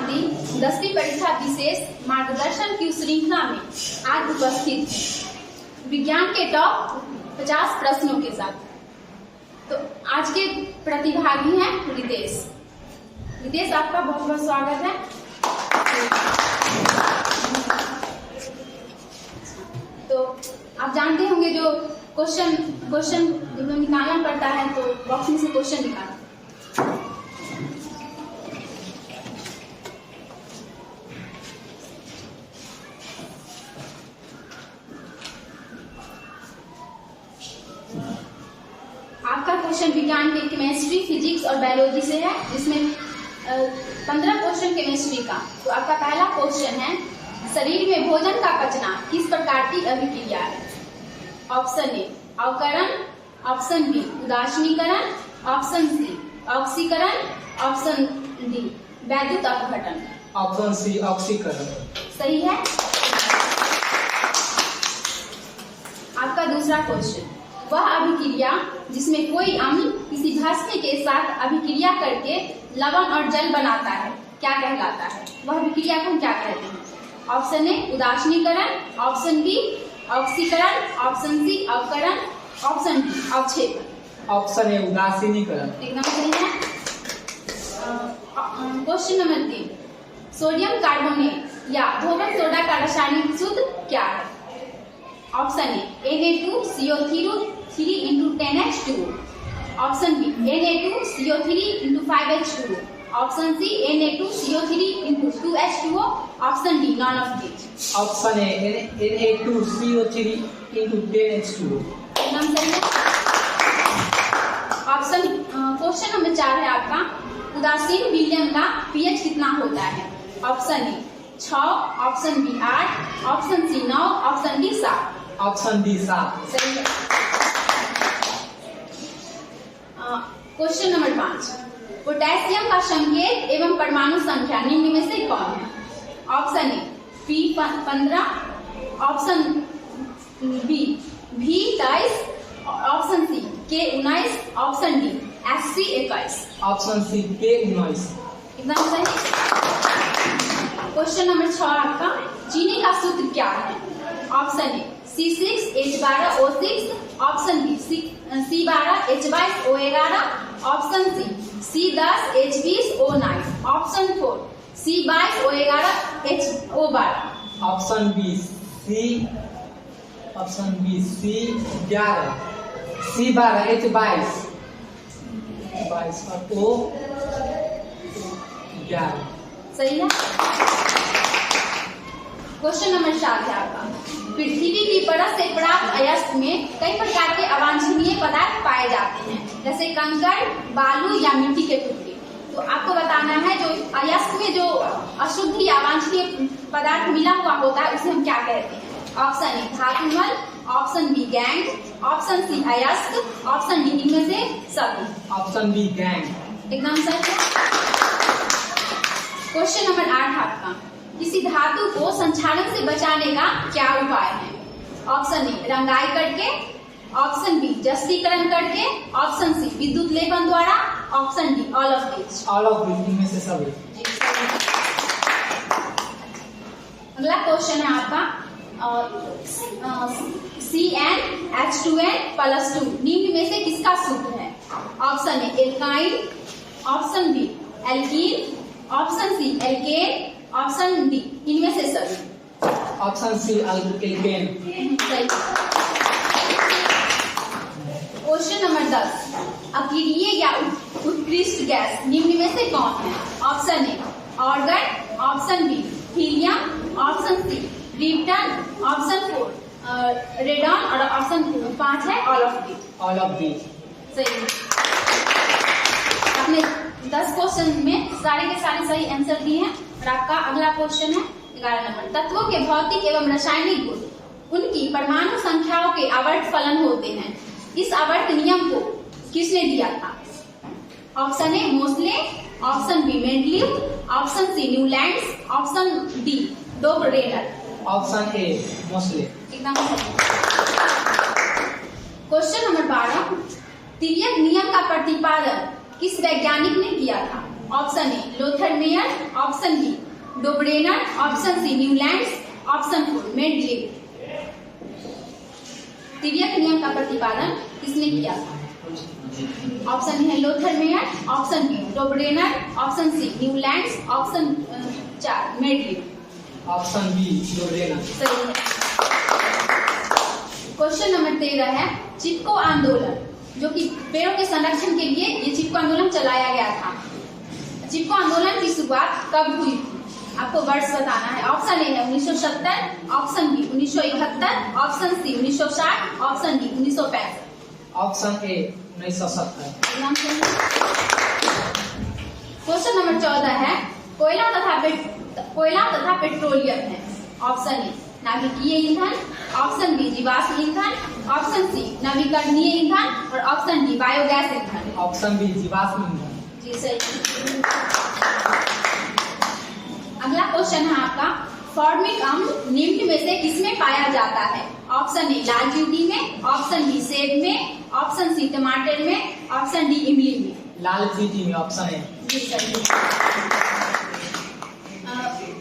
शताब्दी 10वीं परीक्षा विशेष मार्गदर्शन की श्रृंखला में आज उपस्थित हैं विज्ञान के टॉप 50 प्रश्नों के साथ। तो आज के प्रतिभागी हैं रितेश। रितेश, आपका बहुत बहुत स्वागत है। तो आप जानते होंगे जो क्वेश्चन निकालना पड़ता है, तो बॉक्स में से क्वेश्चन निकालना। आपका क्वेश्चन विज्ञान के केमिस्ट्री, फिजिक्स और बायोलॉजी से है, जिसमें 15 क्वेश्चन केमिस्ट्री का। तो आपका पहला क्वेश्चन है, शरीर में भोजन का पचना किस प्रकार की अभिक्रिया है? ऑप्शन ए अवकरण, ऑप्शन बी उदासीनीकरण, ऑप्शन सी ऑक्सीकरण, ऑप्शन डी वैद्युत अपघटन। ऑप्शन सी ऑक्सीकरण सही है। आपका दूसरा क्वेश्चन, वह अभिक्रिया जिसमें कोई अम्ल किसी भस्म के साथ अभिक्रिया करके लवण और जल बनाता है क्या कहलाता है? वह अभिक्रिया को हम क्या कहते हैं? ऑप्शन ए उदासीनीकरण, ऑप्शन बी ऑक्सीकरण, ऑप्शन सी अवकरण, ऑप्शन डी अवक्षेपण। ऑप्शन ए उदासीनीकरण एकदम सही है। क्वेश्चन नंबर 3, सोडियम कार्बोनेट या धोवन सोडा का रासायनिक सूत्र क्या है? Option A Na2CO3 into 10H2O, option B Na2CO3 into 5H2O, option C Na2CO3 into 2H2O, option D none of this. Option A Na2CO3 into 10H2O एकदम सही है। क्वेश्चन नंबर 4 है आपका, उदासीन विलयन का पीएच कितना होता है? Option A 6, option B 8, option C 9, option D 7। Option D 7 सही है। क्वेश्चन नंबर 5, पोटेशियम का संकेत एवं परमाणु संख्या निम्न में से कौन है? Option A P15, option B V22, option C K19, option D Sc21। Option C K19 एकदम सही। क्वेश्चन नंबर 6 आपका, चीनी का सूत्र क्या है? Option A C6H12O6, option B C12H22O11, option C C10H20O9, option 4 C22O11HO12। Option B C11 C12H22 और O11। सही है। क्वेश्चन नंबर 7 है आपका, पृथ्वी की परत से प्राप्त अयस्क में कई प्रकार के अवांछनीय पदार्थ पाए जाते हैं, जैसे कंकड़, बालू या मिट्टी के टुकड़े। तो आपको बताना है जो अयस्क में जो अशुद्ध या अवांछनीय पदार्थ मिला हुआ होता है उसे हम क्या कहते हैं? ऑप्शन ए धातुमल, ऑप्शन बी गैंग, ऑप्शन सी अयस्क, ऑप्शन डी इनमें से सभी। ऑप्शन बी गैंग एकदम सही है। क्वेश्चन नंबर 8 आपका, किसी धातु को संक्षारण से बचाने का क्या उपाय है? ऑप्शन ए रंगाई करके, ऑप्शन बी जस्तीकरण करके, ऑप्शन सी विद्युत लेपन द्वारा, option D all of this. All of this में से सभी। अगला क्वेश्चन है आपका, CnH2n+2 निम्न में से किसका सूत्र है? Option A alkyne, option B alkene, option C alkane, option D इनमें से सभी। Option C alkane. Question number 10, अक्रिय या उत्कृष्ट गैस निम्न में से कौन है? Option A argon, option B helium, option C krypton, option 4 radon और ऑप्शन 5 है all of this. All of this सही। आपने 10 क्वेश्चन में सारे के सारे सही आंसर दिए हैं। और आपका अगला क्वेश्चन है 11 नंबर, तत्वों के भौतिक एवं रासायनिक गुण उनकी परमाणु संख्याओं के आवर्त फलन होते हैं। इस आवर्त नियम को किसने दिया था? Option A Moseley, option B Mendeleev, option C Newlands, option D Dobereiner. Option A Moseley. एकदम सही। क्वेश्चन नंबर 12, तिर्यक नियम का प्रतिपादन किस वैज्ञानिक ने किया था? Option A Lothar Meyer, option B Dobereiner, option C Newlands, option 4 Mendeleev. तिर्यक नियम का प्रतिपादन किसने किया था? Option A Lothar Meyer, option B Dobereiner, option C Newlands, option 4 Mendeleev. Option B Dobereiner. सही है। क्वेश्चन नंबर 13 है चिपको आंदोलन, जो कि पेड़ों के संरक्षण के लिए ये चिपको आंदोलन चलाया गया था। चिपको आंदोलन की शुरुआत कब हुई थी? आपको वर्ष बताना है। ऑप्शन ए है 1970, option B 1971, option C 1960, option D 1965। Option A 1970। Question number 14 है कोयला तथा पेट्रोलियम है। ऑप्शन ए नाभिकीय ईंधन, ऑप्शन बी जीवाश्म ईंधन, ऑप्शन सी नवीकरणीय ईंधन और ऑप्शन डी बायोगैस ईंधन। ऑप्शन बी जीवाश्म ईंधन। जी सही। अगला क्वेश्चन है आपका फॉर्मिक अम्ल निम्न में से किसमें पाया जाता है? ऑप्शन ए लाल चींटी में, ऑप्शन बी सेब में, ऑप्शन सी टमाटर में, ऑप्शन डी इमली में। लाल चींटी में ऑप्शन है। जी सही।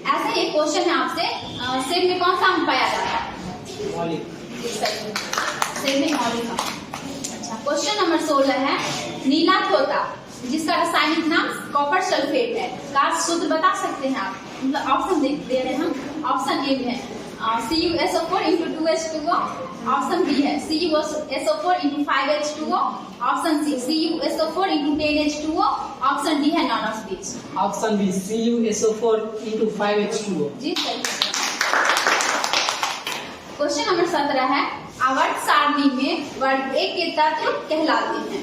ऐसे एक क्वेश्चन है आपसे सेब में कौन सा अम्ल पाया जाता है? मौलिक। जी सही। सेब में मौलिक अम्ल। अच्छा क्वेश्चन नंबर 16 है नीला तोता जिसका रासायनिक नाम कॉपर सल्फेट है का सूत्र बता सकते हैं आप? मतलब ऑप्शन दे रहे हैं हम। ऑप्शन ए है CuSO4 × 2H2O, ऑप्शन बी है CuSO4 × 5H2O, option C CuSO4 × 10H2O, option D है none of this. Option B CuSO4 × 5H2O। जी सही। क्वेश्चन नंबर 17 है आवर्त सारणी में वर्ग 1 के तत्व कहलाते हैं।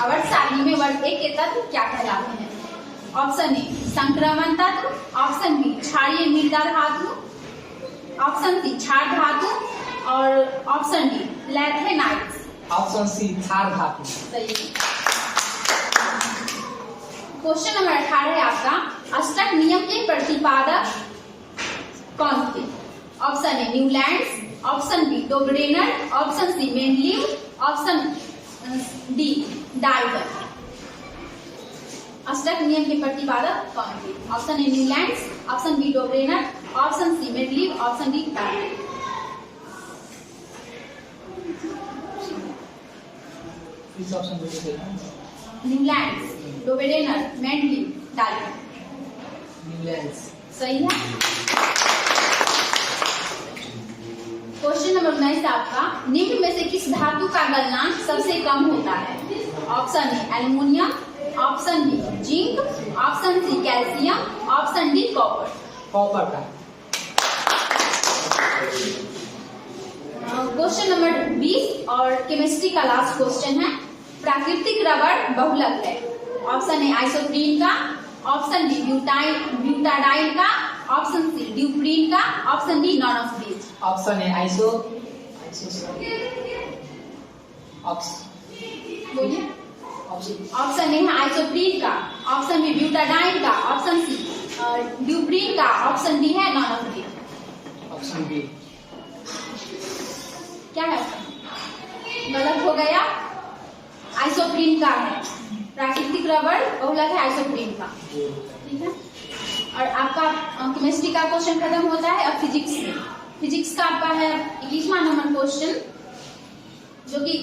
आवर्त सारणी में वर्ग 1 के तत्व क्या कहलाते हैं? ऑप्शन ए संक्रमण तत्व, ऑप्शन बी क्षारीय मृदा धातु, ऑप्शन सी क्षार धातु और ऑप्शन डी लैथेनाइट्स। ऑप्शन सी क्षार धातु। सही। क्वेश्चन नंबर 18 है आपका अष्टक नियम के प्रतिपादक कौन थे? Option A Newlands, option B Dobereiner, option C Mendeleev, option D Dalton. अष्टक नियम के प्रतिपादक कौन थे? Option A Newlands, option B Dobereiner, option C Mendeleev, option D Dalton. इस ऑप्शन को देखिए। Newlands, Dobereiner, Mendeleev, Dalton. Newlands. सही है। क्वेश्चन नंबर 19 आपका निम्न में से किस धातु का गलनांक सबसे कम होता है? Option A aluminium, option B zinc, option C calcium, option D copper. Copper का। क्वेश्चन नंबर 20 और केमिस्ट्री का लास्ट क्वेश्चन है प्राकृतिक रबर बहुलक है। ऑप्शन ए आइसोप्रीन का, ऑप्शन बी ब्यूटाडाइन का, ऑप्शन सी ड्यूप्रीन का, option D none of these. Option है बोलिए। ऑप्शन ए है आइसोप्रीन का, ऑप्शन बी ब्यूटाडाइन का, ऑप्शन सी ड्यूप्रीन का, ऑप्शन डी है none of these. Option B. क्या है? गलत हो गया। आइसोप्रीन का है। प्राकृतिक रबर बहुलक है आइसोप्रीन का। ठीक है। और आपका केमिस्ट्री का क्वेश्चन खत्म होता है। अब फिजिक्स में फिजिक्स का आपका है 21वां नंबर क्वेश्चन, जो कि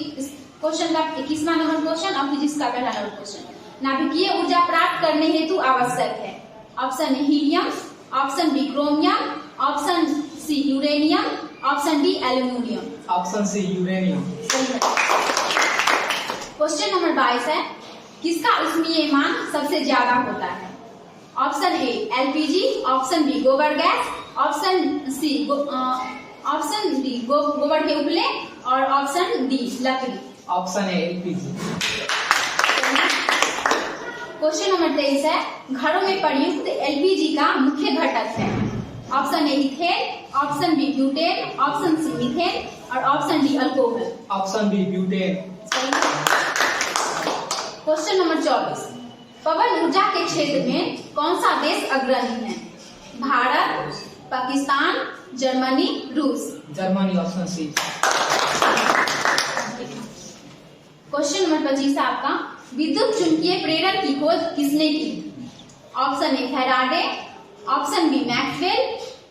क्वेश्चन का 21वां नंबर क्वेश्चन और फिजिक्स का पहला नंबर क्वेश्चन। नाभिकीय ऊर्जा प्राप्त करने हेतु आवश्यक है। Option A helium, option B chromium, option C uranium, option D aluminium. Option C uranium. Question number 22 है किसका ऊष्मीय मान सबसे ज्यादा होता है? Option A LPG, option B गोबर gas, option C option D गोबर के उपले और ऑप्शन डी लकड़ी। ऑप्शन है एलपीजी। क्वेश्चन नंबर 23 है घरों में प्रयुक्त एलपीजी का मुख्य घटक है। Option A ethane, option B butane, option C methane और option D alcohol. Option B butane. Question number 24 पवन ऊर्जा के क्षेत्र में कौन सा देश अग्रणी है? भारत, पाकिस्तान, जर्मनी, रूस। Germany. Option C. Question number 25 है आपका विद्युत चुंबकीय प्रेरण की खोज किसने की? Option A Faraday, option B Maxwell,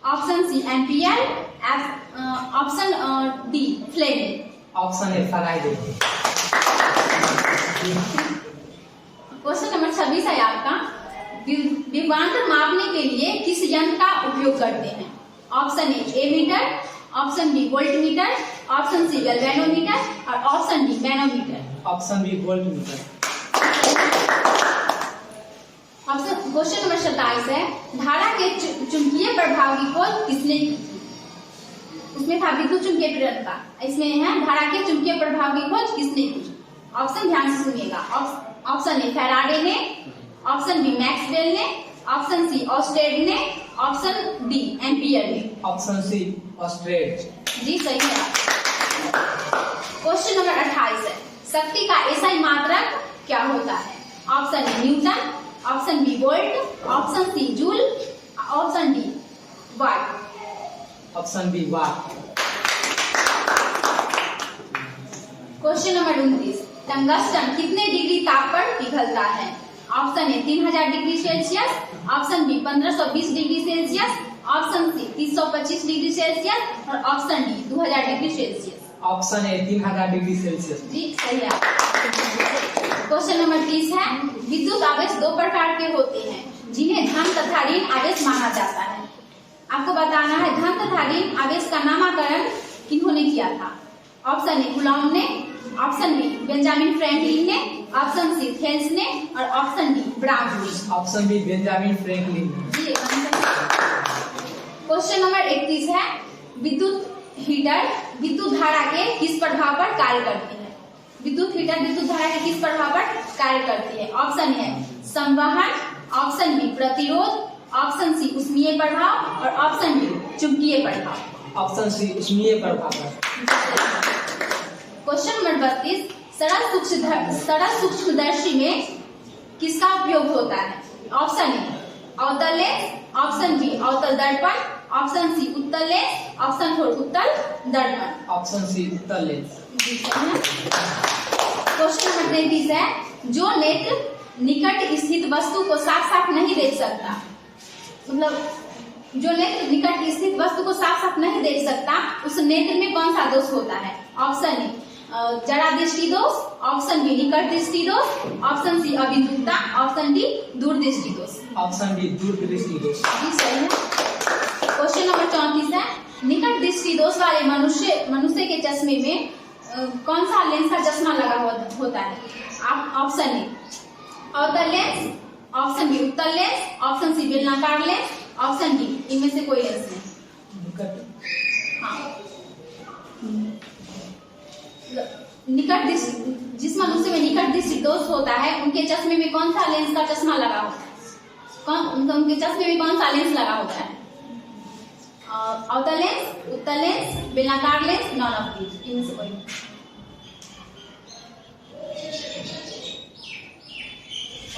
option C Ampere, option D Fleming. Option A Faraday. Question number 26 है आपका, विभवांतर मापने के लिए किस यंत्र का उपयोग करते हैं? Option A meter, option B voltmeter, option C galvanometer और option D manometer. Option B voltmeter. Option question number 27 है, धारा के चुंबकीय प्रभाव की खोज किसने की? उसमें था विद्युत चुंबकीय प्रेरण का, इसमें है धारा के चुंबकीय प्रभाव की खोज किसने की? ऑप्शन ध्यान से सुनिएगा। ऑप्शन ए फैराडे ने, ऑप्शन बी मैक्सवेल ने, ऑप्शन सी ऑस्टेड ने, ऑप्शन डी एम्पियर ने। Option C Oersted. जी सही है। क्वेश्चन नंबर 28 है, शक्ति का एसआई मात्रक क्या होता है? Option A newton, option B volt, option C joule, option D watt. Option B watt. Question number 29, tungsten कितने डिग्री ताप पर पिघलता है? Option A 3000 degree Celsius, option B 1520 degree Celsius, option C 325 degree Celsius और option D 2000 degree Celsius. Option A 3000 degree Celsius. जी सही है। Question number 30 है, विद्युत आवेश दो प्रकार के होते हैं जिन्हें धन तथा ऋण आवेश माना जाता है। आपको बताना है धन तथा ऋण आवेश का नामकरण किन्होंने किया था? ऑप्शन ए कूलॉम ने, ऑप्शन बी बेंजामिन फ्रैंकलिन ने, ऑप्शन सी थेल्स ने और option D Brown. Option B Benjamin Franklin. जी एकदम सही। क्वेश्चन नंबर 31 है, विद्युत हीटर विद्युत धारा के किस प्रभाव पर कार्य करती है? विद्युत हीटर विद्युत धारा के किस प्रभाव पर कार्य करती है? ऑप्शन है संवहन, ऑप्शन बी प्रतिरोध, ऑप्शन सी उष्मीय प्रभाव और ऑप्शन डी चुंबकीय प्रभाव। ऑप्शन सी उष्मीय प्रभाव। क्वेश्चन नंबर 32, सरल सूक्ष्मदर्शी में किसका उपयोग होता है? ऑप्शन ए अवतल लेंस, ऑप्शन बी अवतल दर्पण, ऑप्शन सी उत्तल लेंस, ऑप्शन 4 उत्तल दर्पण। ऑप्शन सी उत्तल लेंस। क्वेश्चन नंबर 33 है, जो नेत्र निकट स्थित वस्तु को साफ साफ नहीं देख सकता, मतलब जो नेत्र निकट स्थित वस्तु को साफ साफ नहीं देख सकता, उस नेत्र में कौन सा दोष होता है? ऑप्शन ए जरा दृष्टि दोष, ऑप्शन बी निकट दृष्टि दोष, ऑप्शन सी अभिमुखता, ऑप्शन डी दूरदृष्टि दोष। ऑप्शन डी दूरदृष्टि दोष। जी सही है। क्वेश्चन नंबर 34 है, निकट दृष्टि दोष वाले मनुष्य के चश्मे में कौन सा लेंस का चश्मा लगा होता है? ऑप्शन ए अवतल लेंस, ऑप्शन बी उत्तल लेंस, ऑप्शन सी बेलनाकार लेंस, ऑप्शन डी इनमें से कोई लेंस नहीं। हाँ, निकट दृष्टि, जिस मनुष्य में निकट दृष्टि दोष होता है उनके चश्मे में कौन सा लेंस का चश्मा लगा होता है? उनके चश्मे में कौन सा लेंस लगा होता है? अवतल लेंस, उत्तल लेंस, बेलनाकार लेंस, नॉन ऑफ दीज, इनमें से कोई।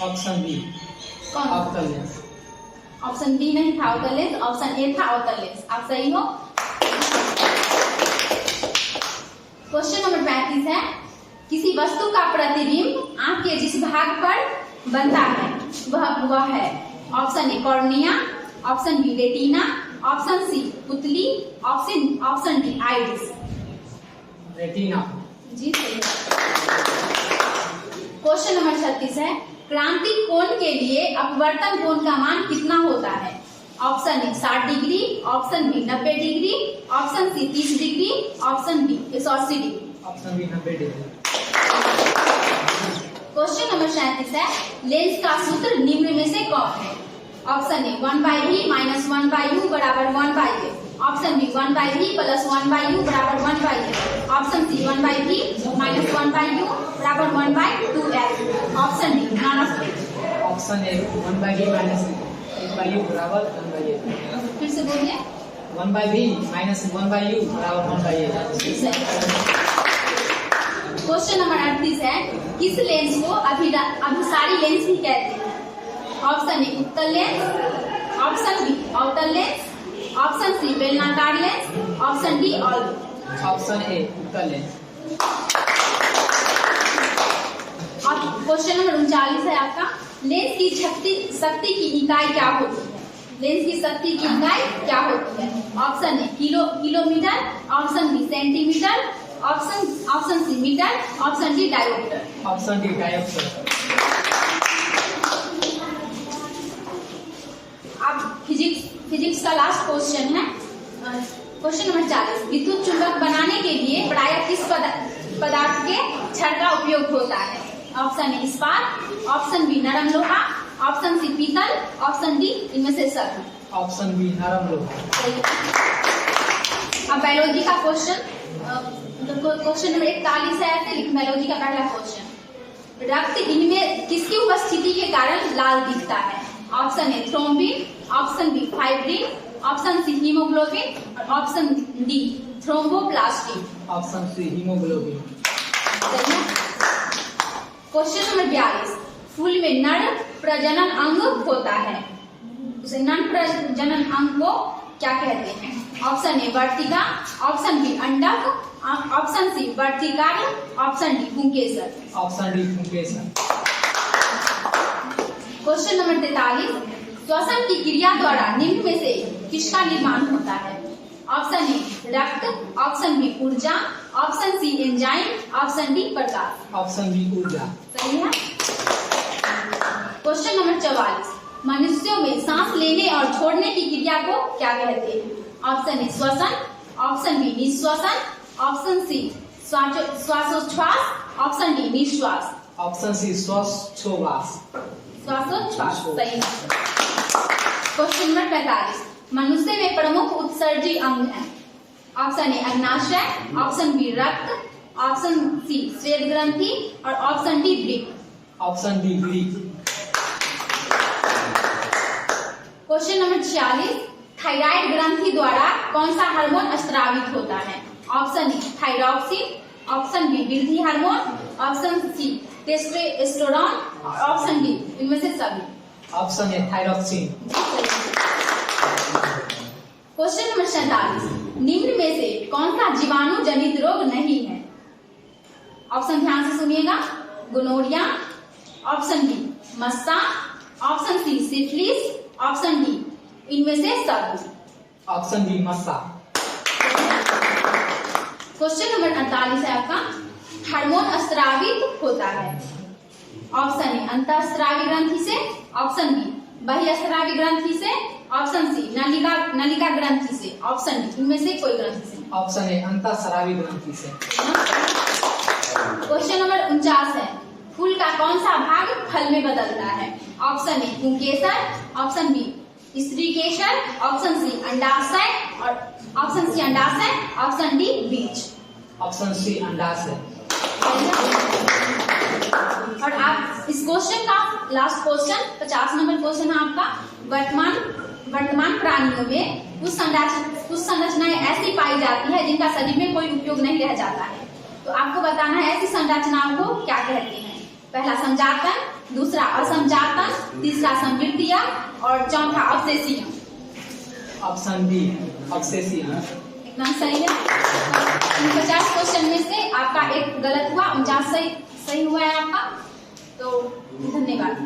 ऑप्शन बी कौन? अवतल लेंस। ऑप्शन बी नहीं था अवतल लेंस, ऑप्शन ए था अवतल लेंस। आप सही हो। क्वेश्चन नंबर 35 है, किसी वस्तु का प्रतिबिंब आंख के जिस भाग पर बनता है वह है? Option A cornea, option B retina, option C पुतली, ऑप्शन डी आइरिस। रेटिना। जी सही है। क्वेश्चन नंबर 36 है, क्रांतिक कोण के लिए अपवर्तन कोण का मान कितना होता है? Option A 60 degree, option B 90 degree, option C 30 degree, option D 180 degree. Option B 90 degree. Question number 37 है, लेंस का सूत्र निम्न में से कौन है? ऑप्शन ए 1/v माइनस 1/u बराबर 1/a, option B 1/v plus 1/u बराबर 1/a, option C 1/v minus 1/u बराबर 1/2f, option D none of this. Option A 1/v minus 1/u बराबर 1/a। फिर से बोलिए। 1/v माइनस 1/u बराबर 1/a। Question number 38 है, किस लेंस को अभिसारी लेंस भी कहते हैं? ऑप्शन ए उत्तल लेंस, ऑप्शन बी अवतल लेंस, ऑप्शन सी बेलनाकार lens, option D all. Option A उत्तल लेंस। क्वेश्चन नंबर 39 है आपका, लेंस की शक्ति की इकाई क्या होती है? लेंस की शक्ति की इकाई क्या होती है? Option A kilometre, option B centimetre, option C metre, option D dioptre. Option D dioptre. अब फिजिक्स का लास्ट क्वेश्चन है, क्वेश्चन नंबर 40। विद्युत चुंबक बनाने के लिए प्रायः किस पदार्थ के छड़ का उपयोग होता है? ऑप्शन ए इस्पात, ऑप्शन बी नरम लोहा, ऑप्शन सी पीतल, ऑप्शन डी इनमें से सभी। ऑप्शन बी नरम लोहा। अब बायोलॉजी का क्वेश्चन नंबर 41 है ऐसे, लेकिन बायोलॉजी का पहला क्वेश्चन, रक्त इनमें किसकी उपस्थिति के कारण लाल दिखता है? Option A thrombin, option B fibrin, option C haemoglobin और option D thromboplastin. Option C haemoglobin. Question number 42। फूल में नर प्रजनन अंग होता है, उसे नर प्रजनन अंग को क्या कहते हैं? ऑप्शन ए वर्तिका, ऑप्शन बी अंडक, ऑप्शन सी वर्तिकाग्र, ऑप्शन डी पुंकेसर। ऑप्शन डी पुंकेसर। Question number 43। श्वसन की क्रिया द्वारा निम्न में से किसका निर्माण होता है? ऑप्शन ए रक्त, ऑप्शन बी ऊर्जा, option C enzyme, option D प्रकाश। ऑप्शन बी ऊर्जा। सही है। Question number 44। मनुष्यों में सांस लेने और छोड़ने की क्रिया को क्या कहते हैं? ऑप्शन ए श्वसन, ऑप्शन बी निश्वसन, ऑप्शन सी श्वासोच्छ्वास, ऑप्शन डी निश्वास। ऑप्शन सी श्वासोच्छ्वास। श्वासोच्छ्वास सही है। Question number 45। मनुष्य में प्रमुख उत्सर्जी अंग है? ऑप्शन ए अग्नाशय, ऑप्शन बी रक्त, ऑप्शन सी श्वेत ग्रंथि और ऑप्शन डी वृक्क। ऑप्शन डी वृक्क। Question number 46। थायराइड ग्रंथि द्वारा कौन सा हार्मोन स्रावित होता है? Option A thyroxine, option B वृद्धि हार्मोन, ऑप्शन सी टेस्टोस्टेरोन और ऑप्शन डी इनमें से सभी। Option A thyroxine. Question number 47। निम्न में से कौन सा जीवाणु जनित रोग नहीं है? ऑप्शन ध्यान से सुनिएगा। गोनोरिया, ऑप्शन बी मस्सा, option C syphilis, option D इनमें से सभी। ऑप्शन डी मस्सा। क्वेश्चन नंबर 48 है आपका, हार्मोन स्रावित होता है? ऑप्शन ए अंतःस्रावी ग्रंथि से, ऑप्शन बी बहिःस्रावी ग्रंथि से, ऑप्शन सी नलिका ग्रंथि से, ऑप्शन डी इनमें से कोई ग्रंथि से। ऑप्शन ए अंतःस्रावी ग्रंथि से। क्वेश्चन नंबर 49 है, फूल का कौन सा भाग फल में बदलता है? ऑप्शन ए पुंकेसर, ऑप्शन बी स्त्रीकेसर, ऑप्शन सी अंडाशय और ऑप्शन सी अंडाशय, ऑप्शन डी बीज। ऑप्शन सी अंडाशय। और आप इस क्वेश्चन का लास्ट क्वेश्चन 50 नंबर क्वेश्चन है आपका, वर्तमान प्राणियों में कुछ संरचनाएं ऐसी पाई जाती है जिनका शरीर में कोई उपयोग नहीं रह जाता है। तो आपको बताना है ऐसी संरचनाओं को क्या कहते हैं। पहला संजातन, दूसरा असंजातन, तीसरा संवृत्तीय और चौथा अवशेषीय। Option D अवशेषीय। एकदम सही है। 50 क्वेश्चन में से आपका एक गलत हुआ, 49 सही हुआ है आपका। तो धन्यवाद।